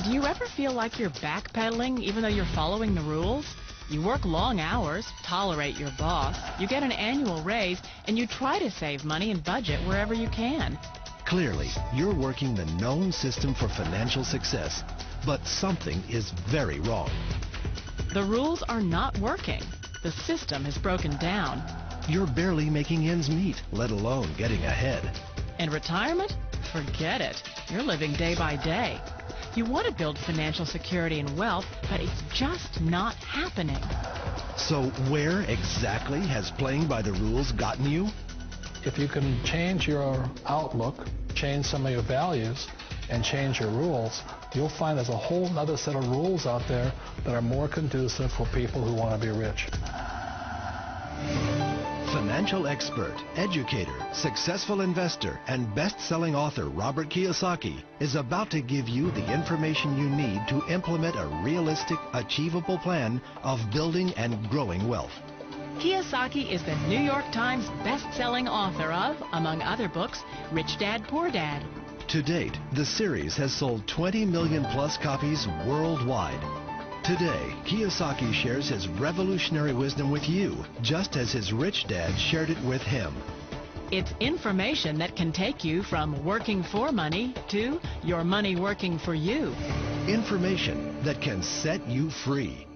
Do you ever feel like you're backpedaling even though you're following the rules? You work long hours, tolerate your boss, you get an annual raise, and you try to save money and budget wherever you can. Clearly, you're working the known system for financial success, but something is very wrong. The rules are not working. The system has broken down. You're barely making ends meet, let alone getting ahead. And retirement? Forget it. You're living day by day. You want to build financial security and wealth, but it's just not happening. So where exactly has playing by the rules gotten you? If you can change your outlook, change some of your values, and change your rules, you'll find there's a whole other set of rules out there that are more conducive for people who want to be rich. Financial expert, educator, successful investor, and best-selling author Robert Kiyosaki is about to give you the information you need to implement a realistic, achievable plan of building and growing wealth. Kiyosaki is the New York Times best-selling author of, among other books, Rich Dad, Poor Dad. To date, the series has sold 20 million plus copies worldwide. Today, Kiyosaki shares his revolutionary wisdom with you, just as his rich dad shared it with him. It's information that can take you from working for money to your money working for you. Information that can set you free.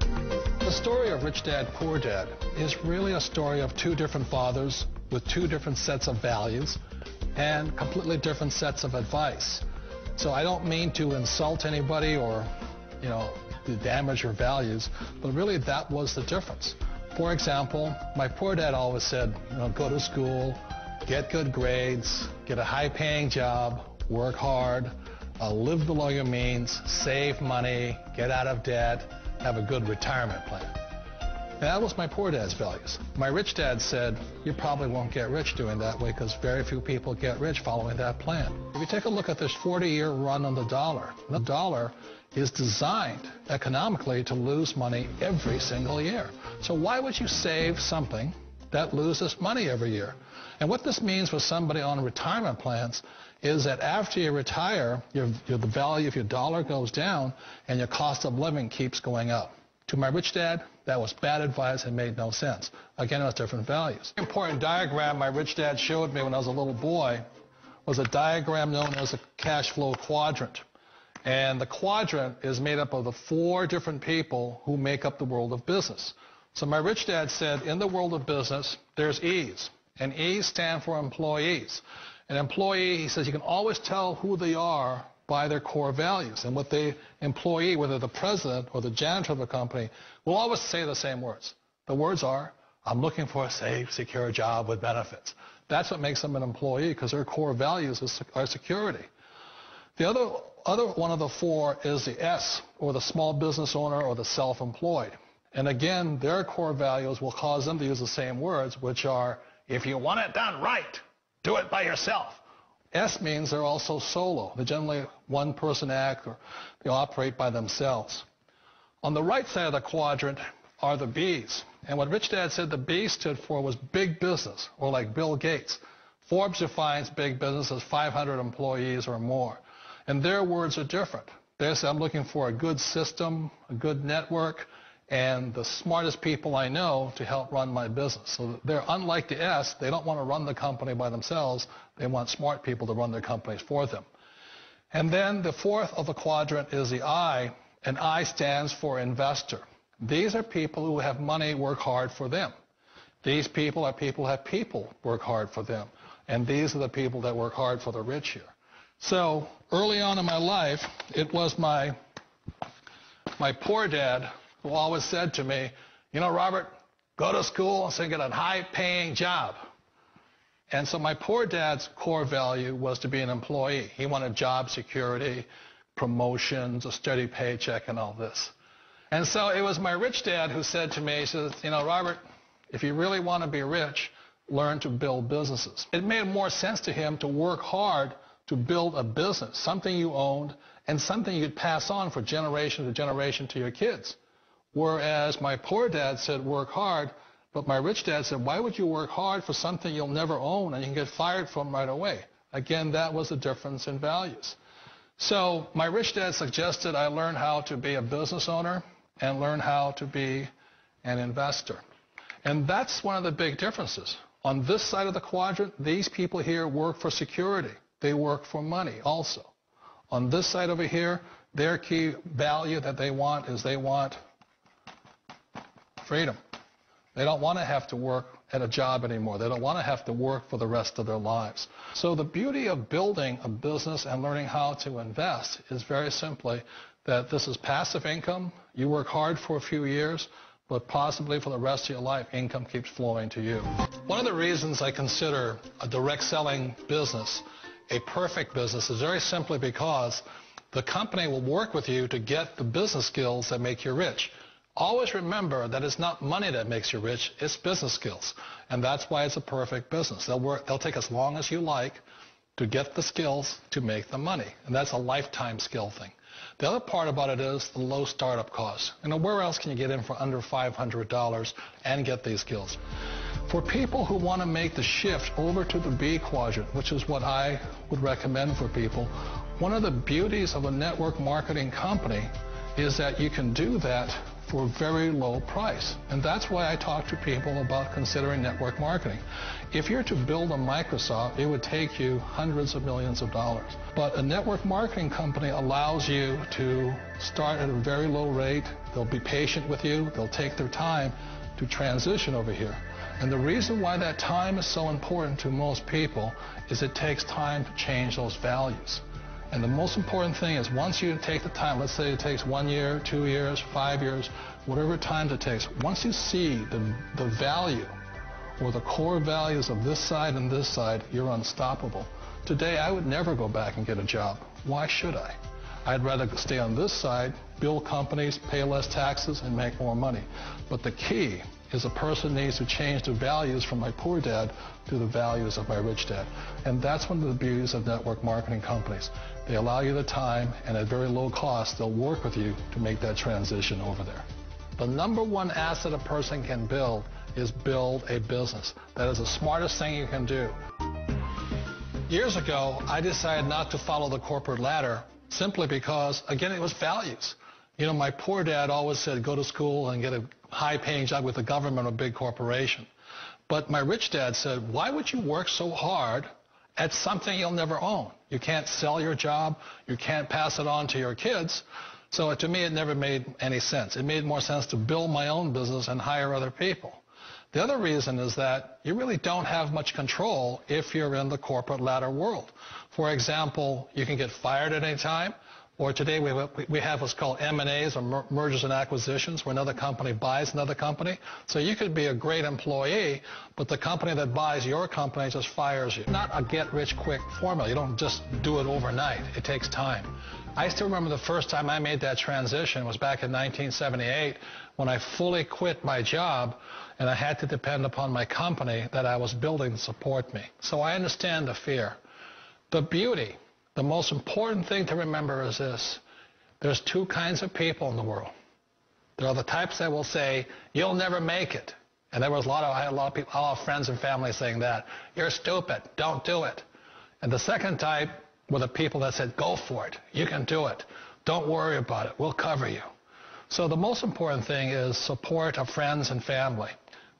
The story of Rich Dad, Poor Dad is really a story of two different fathers with two different sets of values and completely different sets of advice. So I don't mean to insult anybody or, to damage your values, but really that was the difference. For example, my poor dad always said, go to school, get good grades, get a high-paying job, work hard, live below your means, save money, get out of debt, have a good retirement plan. And that was my poor dad's values. My rich dad said, you probably won't get rich doing that way because very few people get rich following that plan. If you take a look at this 40-year run on the dollar is designed economically to lose money every single year. So why would you save something that loses money every year? And what this means for somebody on retirement plans is that after you retire, the value of your dollar goes down and your cost of living keeps going up. To my rich dad, that was bad advice and made no sense. Again, it was different values. An important diagram my rich dad showed me when I was a little boy was a diagram known as a cash flow quadrant. And the quadrant is made up of the four different people who make up the world of business. So my rich dad said, in the world of business, there's E's. And E's stand for employees. An employee, he says, you can always tell who they are by their core values. And what the employee, whether the president or the janitor of the company, will always say the same words. The words are, I'm looking for a safe, secure job with benefits. That's what makes them an employee, because their core values are security. The other one of the four is the S, or the small business owner or the self-employed. And again, their core values will cause them to use the same words, which are, if you want it done right, do it by yourself. S means they're also solo. They're generally one-person act, or they operate by themselves. On the right side of the quadrant are the B's. And what Rich Dad said the B stood for was big business, or like Bill Gates. Forbes defines big business as 500 employees or more. And their words are different. They say, I'm looking for a good system, a good network, and the smartest people I know to help run my business. So they're unlike the S. They don't want to run the company by themselves. They want smart people to run their companies for them. And then the fourth of the quadrant is the I, and I stands for investor. These are people who have money work hard for them. These people are people who have people work hard for them. And these are the people that work hard for the rich here. So early on in my life, it was my poor dad who always said to me, Robert, go to school and get a high-paying job. And so my poor dad's core value was to be an employee. He wanted job security, promotions, a steady paycheck, and all this. And so it was my rich dad who said to me, he says, Robert, if you really want to be rich, learn to build businesses. It made more sense to him to work hard to build a business, something you owned and something you could pass on for generation to generation to your kids. Whereas my poor dad said work hard, but my rich dad said, why would you work hard for something you'll never own and you can get fired from right away? Again, that was the difference in values. So my rich dad suggested I learn how to be a business owner and learn how to be an investor. And that's one of the big differences. On this side of the quadrant, these people here work for security. They work for money also. On this side over here, their key value that they want is they want freedom. They don't want to have to work at a job anymore. They don't want to have to work for the rest of their lives. So the beauty of building a business and learning how to invest is very simply that this is passive income. You work hard for a few years, but possibly for the rest of your life, income keeps flowing to you. One of the reasons I consider a direct selling business a perfect business is very simply because the company will work with you to get the business skills that make you rich. Always remember that it's not money that makes you rich, it's business skills. And that's why it's a perfect business. They'll take as long as you like to get the skills to make the money. And that's a lifetime skill thing. The other part about it is the low startup costs. Where else can you get in for under $500 and get these skills? For people who want to make the shift over to the B quadrant, which is what I would recommend for people, one of the beauties of a network marketing company is that you can do that for a very low price. And that's why I talk to people about considering network marketing. If you're to build a Microsoft, it would take you hundreds of millions of dollars. But a network marketing company allows you to start at a very low rate. They'll be patient with you. They'll take their time to transition over here. And the reason why that time is so important to most people is it takes time to change those values. And the most important thing is once you take the time, let's say it takes 1 year, 2 years, 5 years, whatever time it takes, once you see the value or the core values of this side and this side, you're unstoppable. Today, I would never go back and get a job. Why should I? I'd rather stay on this side, build companies, pay less taxes, and make more money. But the key is a person needs to change the values from my poor dad to the values of my rich dad. And that's one of the beauties of network marketing companies. They allow you the time, and at very low cost, they'll work with you to make that transition over there. The number one asset a person can build is build a business. That is the smartest thing you can do. Years ago, I decided not to follow the corporate ladder simply because, again, it was values. My poor dad always said, go to school and get a high-paying job with the government or a big corporation. But my rich dad said, why would you work so hard at something you'll never own? You can't sell your job. You can't pass it on to your kids. So to me, it never made any sense. It made more sense to build my own business and hire other people. The other reason is that you really don't have much control if you're in the corporate ladder world. For example, you can get fired at any time. Or today we have what's called M&As, or mergers and acquisitions, where another company buys another company. So you could be a great employee, but the company that buys your company just fires you. Not a get-rich-quick formula. You don't just do it overnight. It takes time. I still remember the first time I made that transition was back in 1978 when I fully quit my job and I had to depend upon my company that I was building to support me. So I understand the fear. The beauty. The most important thing to remember is this. There's two kinds of people in the world. There are the types that will say, you'll never make it. And I had a lot of people, all friends and family saying that. You're stupid. Don't do it. And the second type were the people that said, go for it. You can do it. Don't worry about it. We'll cover you. So the most important thing is support of friends and family.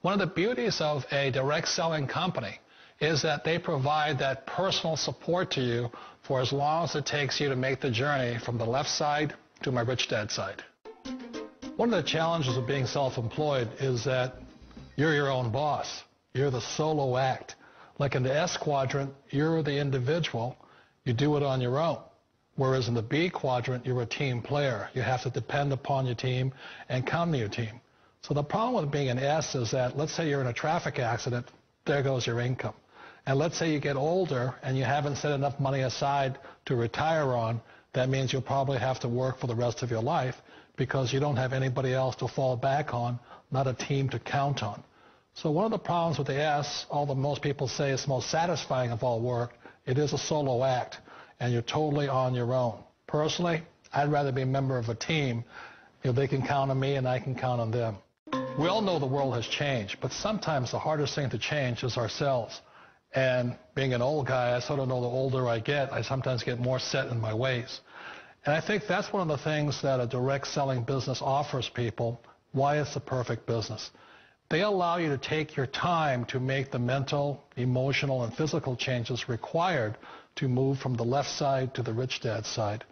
One of the beauties of a direct selling company is that they provide that personal support to you for as long as it takes you to make the journey from the left side to my rich dad side. One of the challenges of being self-employed is that you're your own boss. You're the solo act. Like in the S quadrant, you're the individual. You do it on your own. Whereas in the B quadrant, you're a team player. You have to depend upon your team and count on your team. So the problem with being an S is that, let's say you're in a traffic accident, there goes your income. And let's say you get older and you haven't set enough money aside to retire on, that means you'll probably have to work for the rest of your life because you don't have anybody else to fall back on, not a team to count on. So one of the problems with the S, although most people say it's the most satisfying of all work, it is a solo act, and you're totally on your own. Personally, I'd rather be a member of a team if they can count on me and I can count on them. We all know the world has changed, but sometimes the hardest thing to change is ourselves. And being an old guy, I sort of know the older I get, I sometimes get more set in my ways. And I think that's one of the things that a direct selling business offers people, why it's the perfect business. They allow you to take your time to make the mental, emotional, and physical changes required to move from the left side to the rich dad side.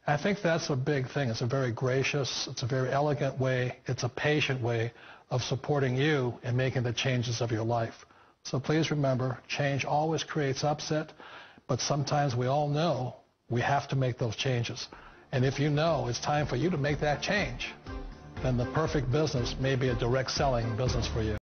I think that's a big thing. It's a very gracious, it's a very elegant way, it's a patient way of supporting you in making the changes of your life. So please remember, change always creates upset, but sometimes we all know we have to make those changes. And if you know it's time for you to make that change, then the perfect business may be a direct selling business for you.